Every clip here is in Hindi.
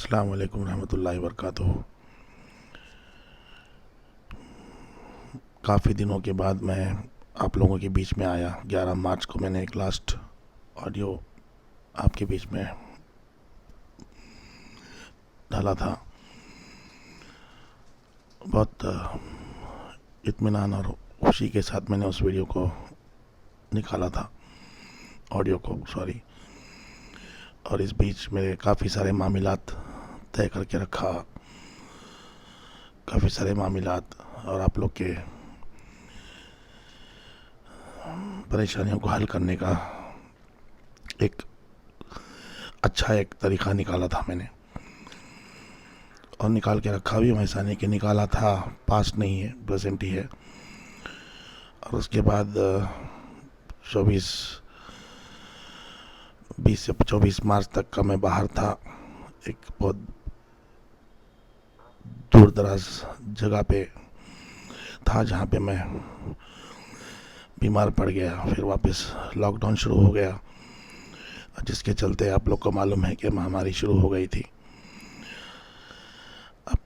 अस्सलाम वालेकुम रहमतुल्लाहि वबरकातुहू। काफ़ी दिनों के बाद मैं आप लोगों के बीच में आया। 11 मार्च को मैंने एक लास्ट ऑडियो आपके बीच में डाला था। बहुत इत्मीनान और खुशी के साथ मैंने उस वीडियो को निकाला था, ऑडियो को सॉरी। और इस बीच मेरे काफ़ी सारे मामलात तय करके रखा, काफ़ी सारे मामलात और आप लोग के परेशानियों को हल करने का एक अच्छा एक तरीक़ा निकाला था मैंने, और निकाल के रखा भी। ऐसा नहीं कि निकाला था, पास्ट नहीं है, प्रेजेंट ही है। और उसके बाद 20 से 24 मार्च तक का मैं बाहर था, एक बहुत दूर दराज जगह पे था जहाँ पे मैं बीमार पड़ गया। फिर वापस लॉकडाउन शुरू हो गया, जिसके चलते आप लोग को मालूम है कि महामारी शुरू हो गई थी। अब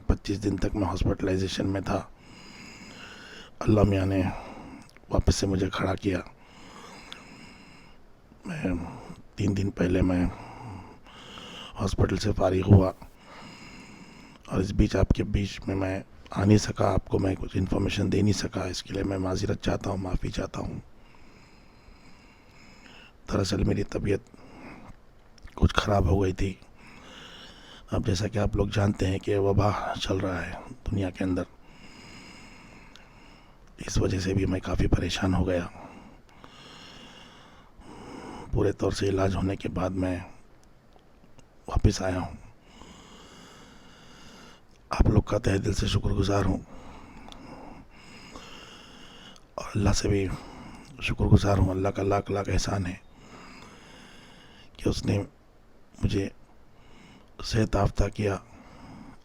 25 दिन तक मैं हॉस्पिटलाइजेशन में था। अल्लाह मियाँ ने वापस से मुझे खड़ा किया। मैं 3 दिन पहले मैं हॉस्पिटल से फारिग हुआ, और इस बीच आपके बीच में मैं आ नहीं सका, आपको मैं कुछ इन्फॉर्मेशन दे नहीं सका। इसके लिए मैं माज़रत चाहता हूँ, माफ़ी चाहता हूँ। दरअसल मेरी तबीयत कुछ ख़राब हो गई थी। अब जैसा कि आप लोग जानते हैं कि वबा चल रहा है दुनिया के अंदर, इस वजह से भी मैं काफ़ी परेशान हो गया। पूरे तौर से इलाज होने के बाद मैं वापस आया हूँ। आप लोग का तहे दिल से शुक्रगुजार हूँ, और अल्लाह से भी शुक्रगुजार हूँ। अल्लाह का लाख लाख एहसान है कि उसने मुझे सेहत याफ्ता किया,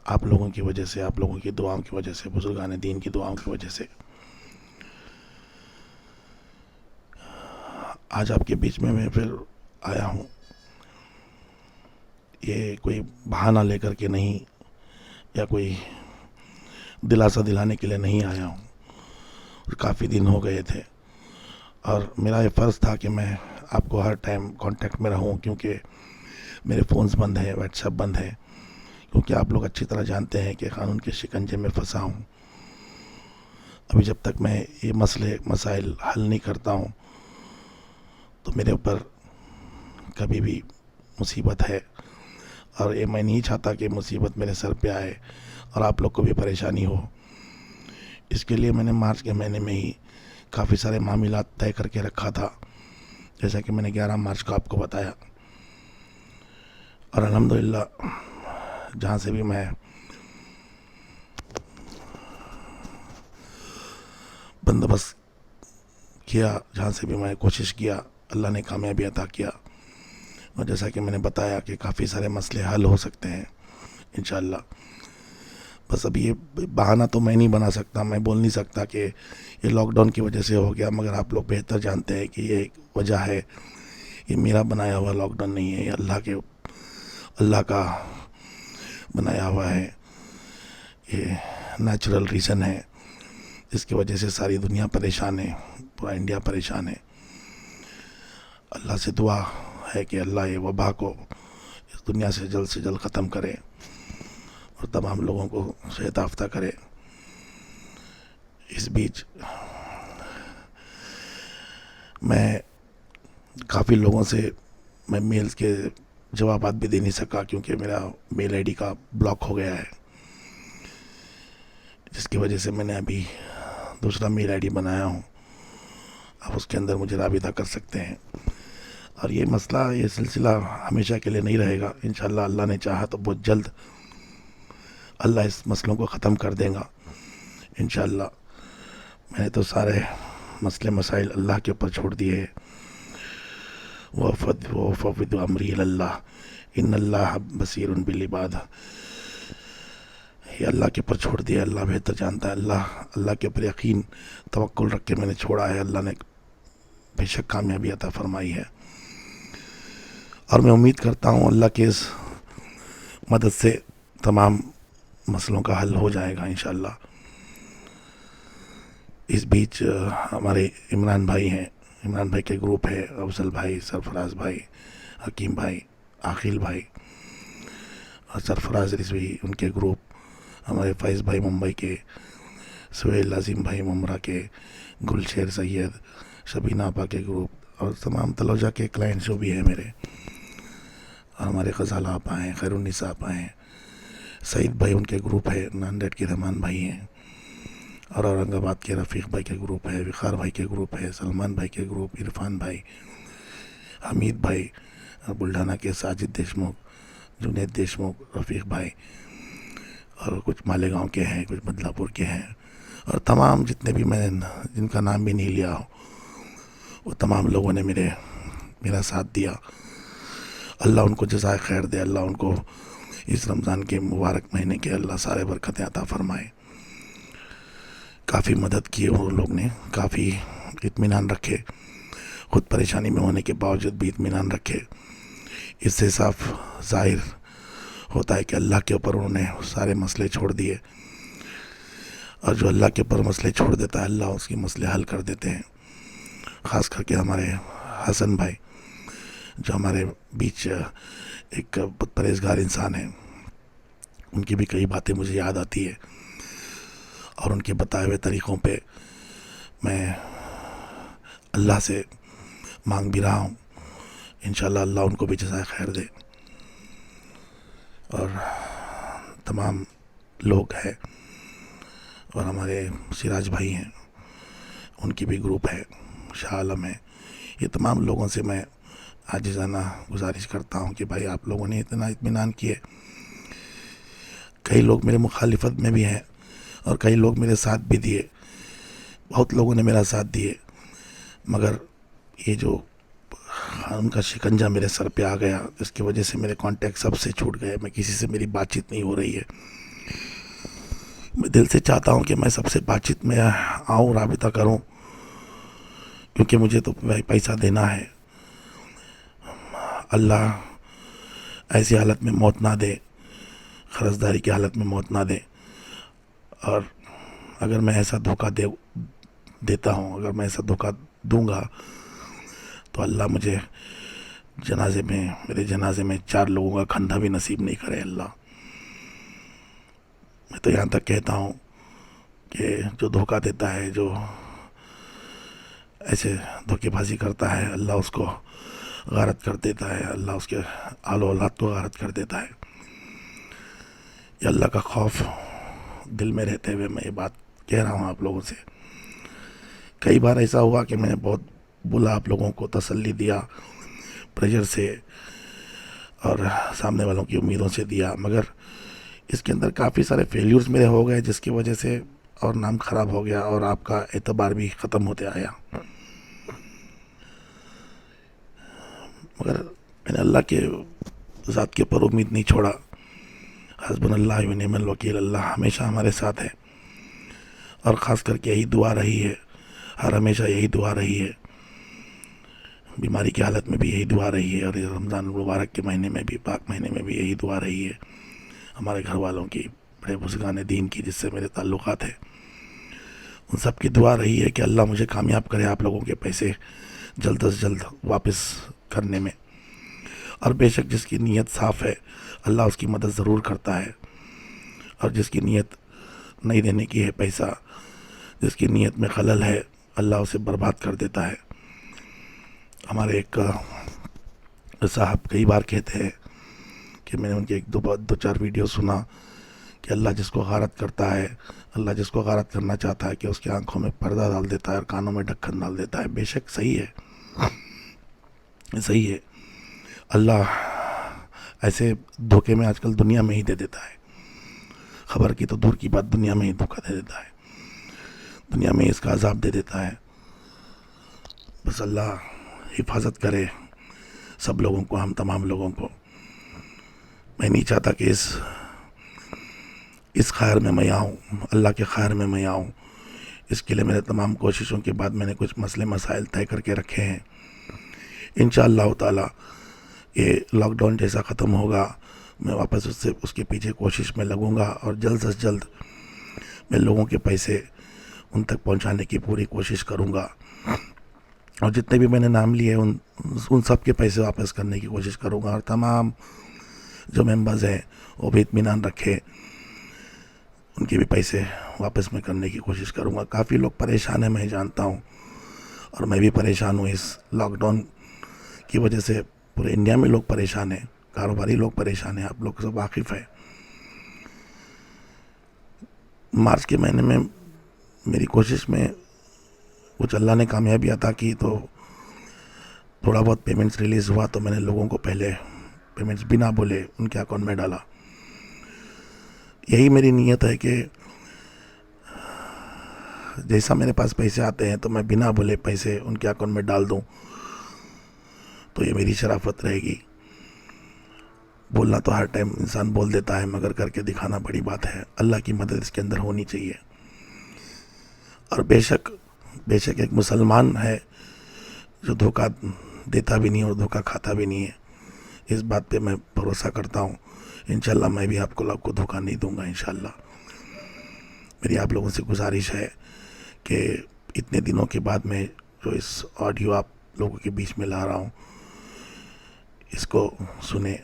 आप लोगों की वजह से, आप लोगों की दुआओं की वजह से, बुजुर्गान दीन की दुआओं की वजह से। आज आपके बीच में मैं फिर आया हूँ। ये कोई बहाना लेकर के नहीं, या कोई दिलासा दिलाने के लिए नहीं आया हूँ। और काफ़ी दिन हो गए थे, और मेरा ये फ़र्ज़ था कि मैं आपको हर टाइम कांटेक्ट में रहूँ, क्योंकि मेरे फ़ोन्स बंद है, व्हाट्सएप बंद है, क्योंकि आप लोग अच्छी तरह जानते हैं कि क़ानून के शिकंजे में फंसा हूँ। अभी जब तक मैं ये मसाइल हल नहीं करता हूँ, तो मेरे ऊपर कभी भी मुसीबत है, और ये मैं नहीं चाहता कि मुसीबत मेरे सर पे आए और आप लोग को भी परेशानी हो। इसके लिए मैंने मार्च के महीने में ही काफ़ी सारे मामलात तय करके रखा था, जैसा कि मैंने 11 मार्च को आपको बताया। और अल्हम्दुलिल्लाह जहाँ से भी मैं बंदोबस्त किया, जहाँ से भी मैं कोशिश किया, अल्लाह ने कामयाबी अता किया। और जैसा कि मैंने बताया कि काफ़ी सारे मसले हल हो सकते हैं इंशाअल्लाह। बस अभी ये बहाना तो मैं नहीं बना सकता, मैं बोल नहीं सकता कि ये लॉकडाउन की वजह से हो गया, मगर आप लोग बेहतर जानते हैं कि ये एक वजह है। ये मेरा बनाया हुआ लॉकडाउन नहीं है, ये अल्लाह का बनाया हुआ है। ये नेचुरल रीज़न है, जिसकी वजह से सारी दुनिया परेशान है, पूरा इंडिया परेशान है। अल्लाह से दुआ है कि अल्लाह ये वबा को इस दुनिया से जल्द ख़त्म करे, और तमाम लोगों को सेहत याफ्ता करे। इस बीच मैं काफ़ी लोगों से मैं मेल्स के जवाब भी दे नहीं सका, क्योंकि मेरा मेल आईडी का ब्लॉक हो गया है, जिसकी वजह से मैंने अभी दूसरा मेल आईडी बनाया हूँ। आप उसके अंदर मुझे राबिता कर सकते हैं। और ये मसला, ये सिलसिला हमेशा के लिए नहीं रहेगा इंशाअल्लाह। अल्लाह ने चाहा तो बहुत जल्द अल्लाह इस मसलों को ख़त्म कर देगा इंशाअल्लाह। मैंने तो सारे मसले मसाइल अल्लाह के ऊपर छोड़ दिए। वफ़विद अमरी इल्लाह इन्नल्लाह बसीरुन बिल इबाद। ये अल्लाह के ऊपर छोड़ दिया, अल्लाह बेहतर जानता है। अल्लाह के ऊपर यकीन तवक्कुल रख के मैंने छोड़ा है। अल्लाह ने बेशक कामयाबी अता फरमाई है। और मैं उम्मीद करता हूँ अल्लाह की इस मदद से तमाम मसलों का हल हो जाएगा इंशाअल्लाह। इस बीच हमारे इमरान भाई हैं, इमरान भाई के ग्रुप है, अफजल भाई, सरफराज भाई, हकीम भाई, आखिल भाई और सरफराज रिजवी उनके ग्रुप, हमारे फैज़ भाई मुंबई के, सुहेल अजीम भाई मुमरा के, गुलशेर सैयद, शबीना आपा के ग्रुप और तमाम तलोजा के क्लाइंट्स जो भी हैं मेरे, और हमारे गज़ाला आपा हैं, खैरुन्निसा आपा हैं, सईद भाई उनके ग्रुप है, नांदेड़ के रहमान भाई हैं, और औरंगाबाद के रफ़ीक भाई के ग्रुप है, विखार भाई के ग्रुप है, सलमान भाई के ग्रुप, इरफान भाई, हमीद भाई, बुल्ढाना के साजिद देशमुख, जुनेद देशमुख, रफ़ीक भाई, और कुछ मालेगांव के हैं, कुछ बदलापुर के हैं, और तमाम जितने भी मैं जिनका नाम भी नहीं लिया हो वो तमाम लोगों ने मेरा साथ दिया। अल्लाह उनको जज़ाए खैर दे, अल्लाह उनको इस रमज़ान के मुबारक महीने के अल्लाह सारे बरकतें अता फरमाए। काफ़ी मदद की वो लोग ने, काफ़ी इत्मीनान रखे, ख़ुद परेशानी में होने के बावजूद भी इत्मीनान रखे। इससे साफ ज़ाहिर होता है कि अल्लाह के ऊपर उन्होंने सारे मसले छोड़ दिए, और जो अल्लाह के ऊपर मसले छोड़ देता है अल्लाह उसके मसले हल कर देते हैं। ख़ास करके हमारे हसन भाई जो हमारे बीच एक परहेजगार इंसान है, उनकी भी कई बातें मुझे याद आती है, और उनके बताए हुए तरीक़ों पे मैं अल्लाह से मांग भी रहा हूँ। इंशाअल्लाह अल्लाह उनको भी जज़ाए खैर दे। और तमाम लोग हैं, और हमारे सिराज भाई हैं, उनकी भी ग्रुप है, शाह आलम है, ये तमाम लोगों से मैं आजिज़ाना गुजारिश करता हूँ कि भाई आप लोगों ने इतना इत्मीनान किए। कई लोग मेरे मुखालिफत में भी हैं और कई लोग मेरे साथ भी दिए, बहुत लोगों ने मेरा साथ दिए, मगर ये जो उनका शिकंजा मेरे सर पे आ गया, इसकी वजह से मेरे कांटेक्ट सबसे छूट गए, मैं किसी से मेरी बातचीत नहीं हो रही है। मैं दिल से चाहता हूँ कि मैं सबसे बातचीत में आऊँ, राबिता करूँ, क्योंकि मुझे तो भाई पैसा देना है। अल्लाह ऐसी हालत में मौत ना दे, क़र्ज़दारी की हालत में मौत ना दे, और अगर मैं ऐसा धोखा देता हूँ, अगर मैं ऐसा धोखा दूंगा तो अल्लाह मुझे मेरे जनाजे में 4 लोगों का कंधा भी नसीब नहीं करे अल्लाह। मैं तो यहाँ तक कहता हूँ कि जो धोखा देता है, जो ऐसे धोखेबाजी करता है, अल्लाह उसको गारत कर देता है, अल्लाह उसके आलो औलाद को गारत कर देता है। ये अल्लाह का खौफ दिल में रहते हुए मैं ये बात कह रहा हूँ आप लोगों से। कई बार ऐसा हुआ कि मैंने बहुत बोला, आप लोगों को तसल्ली दिया प्रेशर से और सामने वालों की उम्मीदों से दिया, मगर इसके अंदर काफ़ी सारे फेल्यूर्स मेरे हो गए, जिसकी वजह से और नाम ख़राब हो गया और आपका एतबार भी ख़त्म होते आया। मगर मैंने अल्लाह के ज़ात के ऊपर उम्मीद नहीं छोड़ा। हस्बुनल्लाह व निअमल वकील, अल्लाह हमेशा हमारे साथ है, और ख़ास करके यही दुआ रही है, हर हमेशा यही दुआ रही है, बीमारी की हालत में भी यही दुआ रही है, और रमज़ान मुबारक के महीने में भी, पाक महीने में भी यही दुआ रही है हमारे घर वालों की, बड़े बुज़ुर्गान दीन की जिससे मेरे ताल्लुक़ात हैं, उन सब की दुआ रही है कि अल्लाह मुझे कामयाब करे आप लोगों के पैसे जल्द से जल्द वापस करने में। और बेशक जिसकी नीयत साफ़ है अल्लाह उसकी मदद ज़रूर करता है, और जिसकी नीयत नहीं देने की है पैसा, जिसकी नीयत में खलल है, अल्लाह उसे बर्बाद कर देता है। हमारे एक साहब कई बार कहते हैं कि मैंने उनके एक दो चार वीडियो सुना कि अल्लाह जिसको गारत करता है, अल्लाह जिसको गारत करना चाहता है कि उसकी आंखों में पर्दा डाल देता है और कानों में ढक्कन डाल देता है। बेशक सही है, सही है। अल्लाह ऐसे धोखे में आजकल दुनिया में ही दे देता है, खबर की तो दूर की बात, दुनिया में ही धोखा दे देता है, दुनिया में इसका अजाब दे देता है। बस अल्लाह हिफाजत करे सब लोगों को, हम तमाम लोगों को। मैं नहीं चाहता कि इस खैर में मैं आऊँ, अल्लाह के खैर में मैं आऊँ। इसके लिए मेरे तमाम कोशिशों के बाद मैंने कुछ मसले मसाइल तय करके रखे हैं। इंशाअल्लाह ताला ये लॉकडाउन जैसा ख़त्म होगा मैं वापस उसके पीछे कोशिश में लगूंगा और जल्द से जल्द मैं लोगों के पैसे उन तक पहुंचाने की पूरी कोशिश करूंगा। और जितने भी मैंने नाम लिए उन सब के पैसे वापस करने की कोशिश करूंगा। और तमाम जो मेंबर्स हैं वो भी इत्मीनान रखे, उनके भी पैसे वापस मैं करने की कोशिश करूंगा। काफ़ी लोग परेशान हैं, मैं जानता हूं, और मैं भी परेशान हूं। इस लॉकडाउन की वजह से पूरे इंडिया में लोग परेशान हैं, कारोबारी लोग परेशान हैं, आप लोग सब वाकिफ़ है। मार्च के महीने में मेरी कोशिश में कुछ अल्लाह ने कामयाबी अता की, तो थोड़ा बहुत पेमेंट्स रिलीज़ हुआ, तो मैंने लोगों को पहले पेमेंट्स बिना बोले उनके अकाउंट में डाला। यही मेरी नीयत है कि जैसा मेरे पास पैसे आते हैं तो मैं बिना बोले पैसे उनके अकाउंट में डाल दूं, तो ये मेरी शराफत रहेगी। बोलना तो हर टाइम इंसान बोल देता है, मगर करके दिखाना बड़ी बात है। अल्लाह की मदद इसके अंदर होनी चाहिए। और बेशक एक मुसलमान है जो धोखा देता भी नहीं और धोखा खाता भी नहीं है, इस बात पे मैं भरोसा करता हूँ। इंशाल्लाह मैं भी आपको धोखा नहीं दूंगा इंशाल्लाह। मेरी आप लोगों से गुजारिश है कि इतने दिनों के बाद मैं जो इस ऑडियो आप लोगों के बीच में ला रहा हूँ, इसको सुने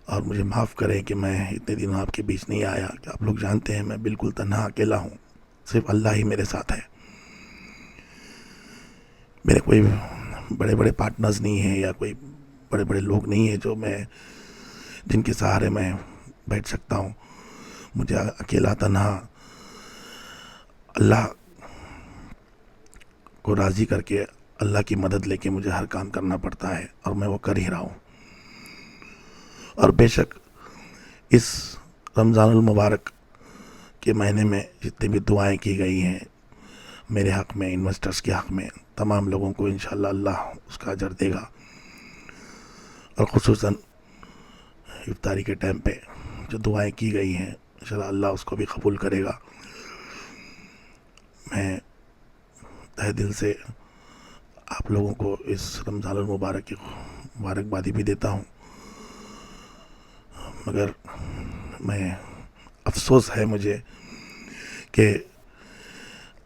और मुझे माफ़ करें कि मैं इतने दिनों आपके बीच नहीं आया। कि आप लोग जानते हैं मैं बिल्कुल तन्हा अकेला हूँ, सिर्फ अल्लाह ही मेरे साथ है। मेरे कोई बड़े बड़े पार्टनर्स नहीं हैं या कोई बड़े बड़े लोग नहीं हैं जिनके सहारे मैं बैठ सकता हूँ। मुझे अकेला तन्हा अल्लाह को राज़ी करके, अल्लाह की मदद लेके मुझे हर काम करना पड़ता है, और मैं वो कर ही रहा हूँ। और बेशक इस रमज़ानुल मुबारक के महीने में जितनी भी दुआएं की गई हैं मेरे हक़ में, इन्वेस्टर्स के हक़ में, तमाम लोगों को इंशाल्लाह अल्लाह उसका अजर देगा। और ख़ुसूसन इफ्तारी के टाइम पे जो दुआएं की गई हैं इंशाल्लाह अल्लाह उसको भी कबूल करेगा। मैं तहे दिल से आप लोगों को इस रमज़ानुल मुबारक की मुबारकबादी भी देता हूँ। मगर मैं अफसोस है मुझे कि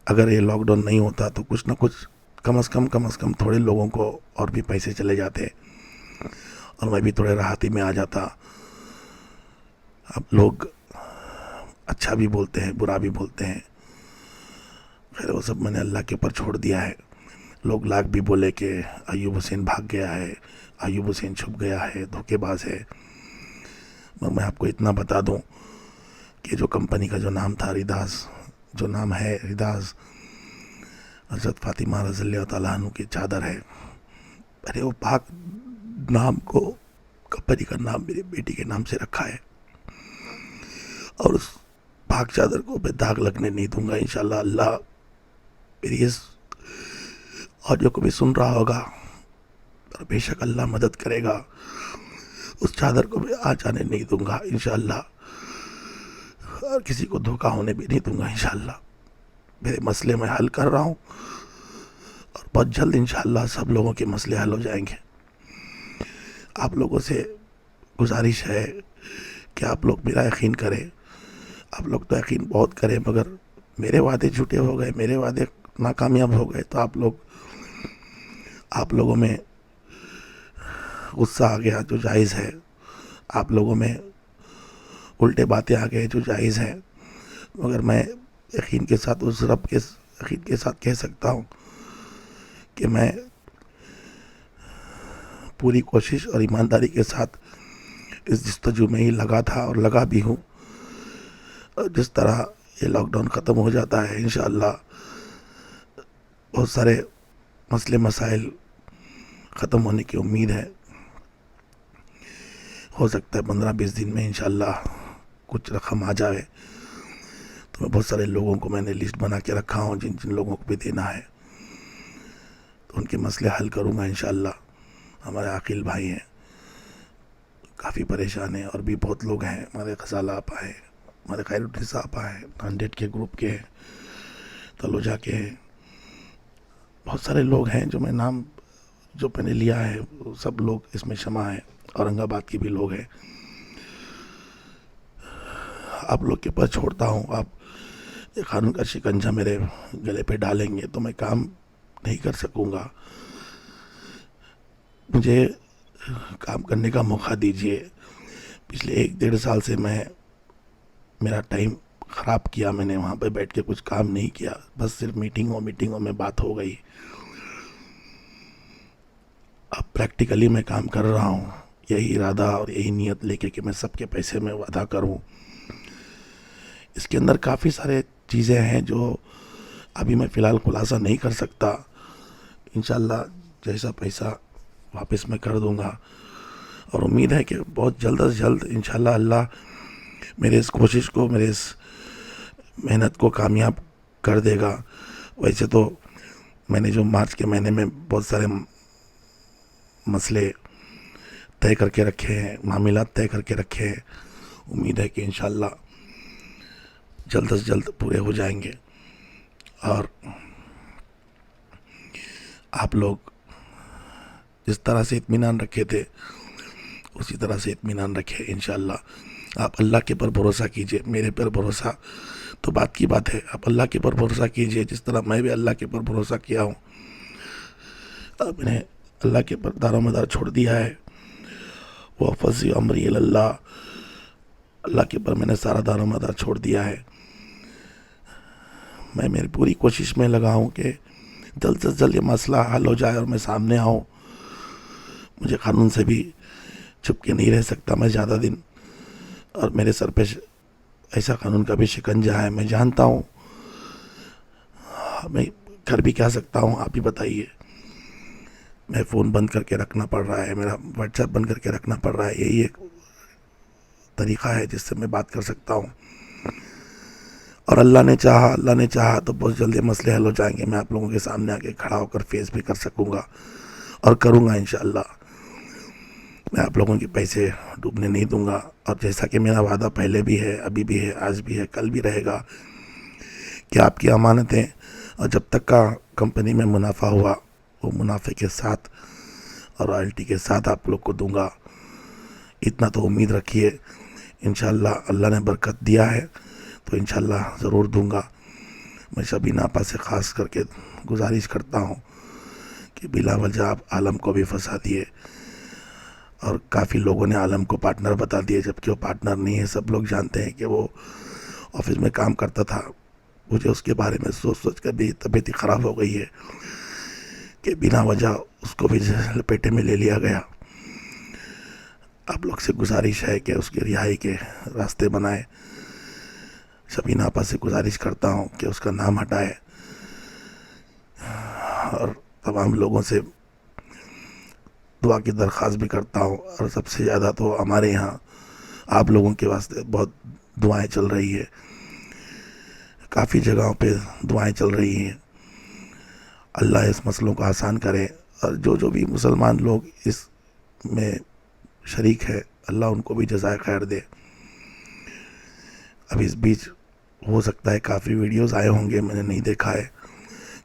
अगर ये लॉकडाउन नहीं होता तो कुछ ना कुछ कम से कम थोड़े लोगों को और भी पैसे चले जाते और मैं भी थोड़े राहती में आ जाता। अब लोग अच्छा भी बोलते हैं, बुरा भी बोलते हैं, खैर वो सब मैंने अल्लाह के ऊपर छोड़ दिया है। लोग लाख भी बोले कि अयूब हुसैन भाग गया है, अयूब हुसैन छुप गया है, धोखेबाज है। मगर मैं आपको इतना बता दूं कि जो कंपनी का जो नाम था रिदास, जो नाम है रिदास, हज़रत फ़ातिमा रज़ियल्लाहु ताला अन्हु की चादर है। अरे वो पाक नाम को, कंपनी का नाम मेरी बेटी के नाम से रखा है, और उस पाक चादर को मैं दाग लगने नहीं दूंगा इंशाल्लाह। अल्लाह मेरी इस ऑडियो को भी सुन रहा होगा और बेशक अल्लाह मदद करेगा। उस चादर को मैं आ जाने नहीं दूंगा इंशाल्लाह, और किसी को धोखा होने भी नहीं दूंगा इंशाल्लाह। मेरे मसले मैं हल कर रहा हूँ और बहुत जल्द इंशाल्लाह सब लोगों के मसले हल हो जाएंगे। आप लोगों से गुजारिश है कि आप लोग मेरा यकीन करें। आप लोग तो यकीन बहुत करें, मगर मेरे वादे झूठे हो गए, मेरे वादे नाकामयाब हो गए, तो आप लोगों में गुस्सा आ गया जो जायज़ है, आप लोगों में उल्टे बातें आ गए जो जायज़ है। मगर मैं यकीन के साथ उस रब के यकीन के साथ कह सकता हूँ कि मैं पूरी कोशिश और ईमानदारी के साथ इस जस्तजू में ही लगा था और लगा भी हूँ। जिस तरह ये लॉकडाउन ख़त्म हो जाता है इंशाअल्लाह बहुत सारे मसले मसाइल ख़त्म होने की उम्मीद है। हो सकता है 15-20 दिन में इंशाअल्लाह कुछ रकम आ जाए, तो मैं बहुत सारे लोगों को मैंने लिस्ट बना के रखा हूँ जिन जिन लोगों को भी देना है, तो उनके मसले हल करूँगा इंशाअल्लाह। हमारे आकिल भाई हैं, काफ़ी परेशान हैं, और भी बहुत लोग हैं, हमारे खजाला आपा है, हमारे खैरुद्दीन आपा है, 100 के ग्रुप के हैं, तलुजा के हैं, बहुत सारे लोग हैं जो मैं नाम जो मैंने लिया है वो सब लोग इसमें क्षमा है, औरंगाबाद के भी लोग हैं। आप लोग के पास छोड़ता हूँ, आप ये कानून का शिकंजा मेरे गले पे डालेंगे तो मैं काम नहीं कर सकूँगा। मुझे काम करने का मौका दीजिए। पिछले 1-1.5 साल से मेरा टाइम ख़राब किया मैंने, वहाँ पे बैठ के कुछ काम नहीं किया, बस सिर्फ मीटिंगों में बात हो गई। अब प्रैक्टिकली मैं काम कर रहा हूँ, यही इरादा और यही नियत लेके कि मैं सबके पैसे में वादा करूँ। इसके अंदर काफ़ी सारे चीज़ें हैं जो अभी मैं फ़िलहाल खुलासा नहीं कर सकता। इंशाल्लाह जैसा पैसा वापस मैं कर दूंगा, और उम्मीद है कि बहुत जल्द से जल्द इंशाल्लाह अल्लाह मेरे इस कोशिश को, मेरे इस मेहनत को कामयाब कर देगा। वैसे तो मैंने जो मार्च के महीने में बहुत सारे मसले तय करके रखे हैं, मामलात तय करके रखे हैं, उम्मीद है कि इंशाल्लाह जल्द से जल्द पूरे हो जाएंगे। और आप लोग जिस तरह से इत्मीनान रखे थे उसी तरह से इत्मीनान रखे इंशाल्लाह। आप अल्लाह के पर भरोसा कीजिए, मेरे पर भरोसा तो बात की बात है, आप अल्लाह के पर भरोसा कीजिए जिस तरह मैं भी अल्लाह के पर भरोसा किया हूँ। अब मैंने अल्लाह के पर दारोमदार छोड़ दिया है। वह फजी अमरी अल्लाह, अल्लाह के पर मैंने सारा दारोमदार छोड़ दिया है। मैं मेरी पूरी कोशिश में लगा हूँ कि जल्द से जल्द ये मसला हल हो जाए और मैं सामने आऊँ। मुझे कानून से भी छुप के नहीं रह सकता मैं ज़्यादा दिन, और मेरे सर पे ऐसा कानून का भी शिकंजा है, मैं जानता हूँ। मैं कर भी क्या सकता हूँ, आप ही बताइए। मैं फ़ोन बंद करके रखना पड़ रहा है, मेरा व्हाट्सएप बंद करके रखना पड़ रहा है, यही एक तरीक़ा है जिससे मैं बात कर सकता हूँ। और अल्लाह ने चाहा तो बहुत जल्दी मसले हल हो जाएंगे। मैं आप लोगों के सामने आके खड़ा होकर फेस भी कर सकूँगा और करूँगा इंशाअल्लाह। मैं आप लोगों के पैसे डूबने नहीं दूंगा, और जैसा कि मेरा वादा पहले भी है, अभी भी है, आज भी है, कल भी रहेगा कि आपकी अमानतें और जब तक का कंपनी में मुनाफा हुआ वो मुनाफे के साथ और रॉयल्टी के साथ आप लोग को दूंगा। इतना तो उम्मीद रखिए। इंशाल्लाह अल्लाह ने बरकत दिया है तो इंशाल्लाह ज़रूर दूंगा। मैं शबीना आपा से ख़ास करके गुजारिश करता हूँ कि बिला वजह आप आलम को भी फंसा दिए, और काफ़ी लोगों ने आलम को पार्टनर बता दिए जबकि वो पार्टनर नहीं है। सब लोग जानते हैं कि वो ऑफिस में काम करता था। मुझे उसके बारे में सोच सोच कर भी तबीयत ही ख़राब हो गई है कि बिना वजह उसको भी लपेटे में ले लिया गया। आप लोग से गुजारिश है कि उसकी रिहाई के रास्ते बनाए। शबीना आपा से गुजारिश करता हूँ कि उसका नाम हटाए, और तमाम लोगों से दुआ की दरख्वास्त भी करता हूँ। और सबसे ज़्यादा तो हमारे यहाँ आप लोगों के वास्ते बहुत दुआएं चल रही है, काफ़ी जगहों पे दुआएं चल रही हैं। अल्लाह इस मसलों को आसान करे, और जो जो भी मुसलमान लोग इस में शरीक है अल्लाह उनको भी जज़ाए खैर दे। अब इस बीच हो सकता है काफ़ी वीडियोस आए होंगे, मैंने नहीं देखा है,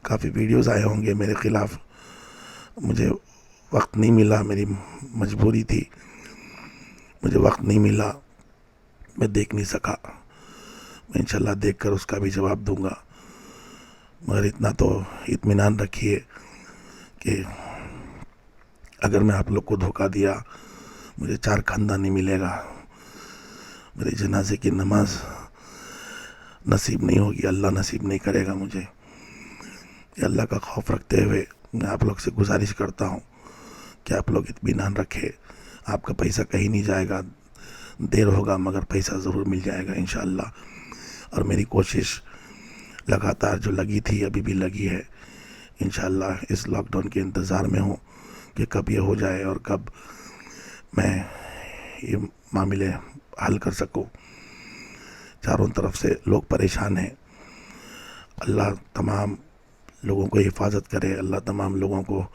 काफ़ी वीडियोस आए होंगे मेरे ख़िलाफ़। मुझे वक्त नहीं मिला, मेरी मजबूरी थी, मुझे वक्त नहीं मिला, मैं देख नहीं सका। मैं इंशाल्लाह देखकर उसका भी जवाब दूंगा। मगर इतना तो इत्मीनान रखिए कि अगर मैं आप लोग को धोखा दिया मुझे 4 खानदान नहीं मिलेगा, मेरे जनाजे की नमाज नसीब नहीं होगी, अल्लाह नसीब नहीं करेगा मुझे। ये अल्लाह का खौफ रखते हुए मैं आप लोग से गुजारिश करता हूँ कि आप लोग इत्मीनान रखें। आपका पैसा कहीं नहीं जाएगा, देर होगा मगर पैसा ज़रूर मिल जाएगा इंशाअल्लाह। और मेरी कोशिश लगातार जो लगी थी अभी भी लगी है। इंशाअल्लाह इस लॉकडाउन के इंतज़ार में हूँ कि कब ये हो जाए और कब मैं ये मामले हल कर सकूँ। चारों तरफ से लोग परेशान हैं। अल्लाह तमाम लोगों को हिफाजत करे, अल्लाह तमाम लोगों को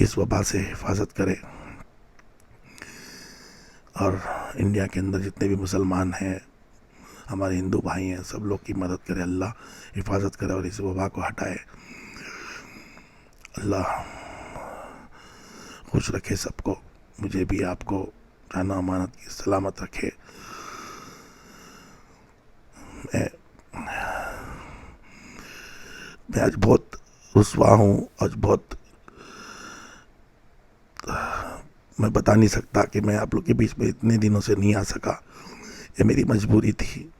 इस वबा से हिफाजत करे। और इंडिया के अंदर जितने भी मुसलमान हैं, हमारे हिंदू भाई हैं, सब लोग की मदद करे, अल्लाह हिफाजत करे और इस वबा को हटाए। अल्लाह खुश रखे सबको, मुझे भी आपको जान अमानत की सलामत रखे। मैं आज बहुत रुस्वा हूँ, आज बहुत, मैं बता नहीं सकता कि मैं आप लोग के बीच में इतने दिनों से नहीं आ सका, ये मेरी मजबूरी थी।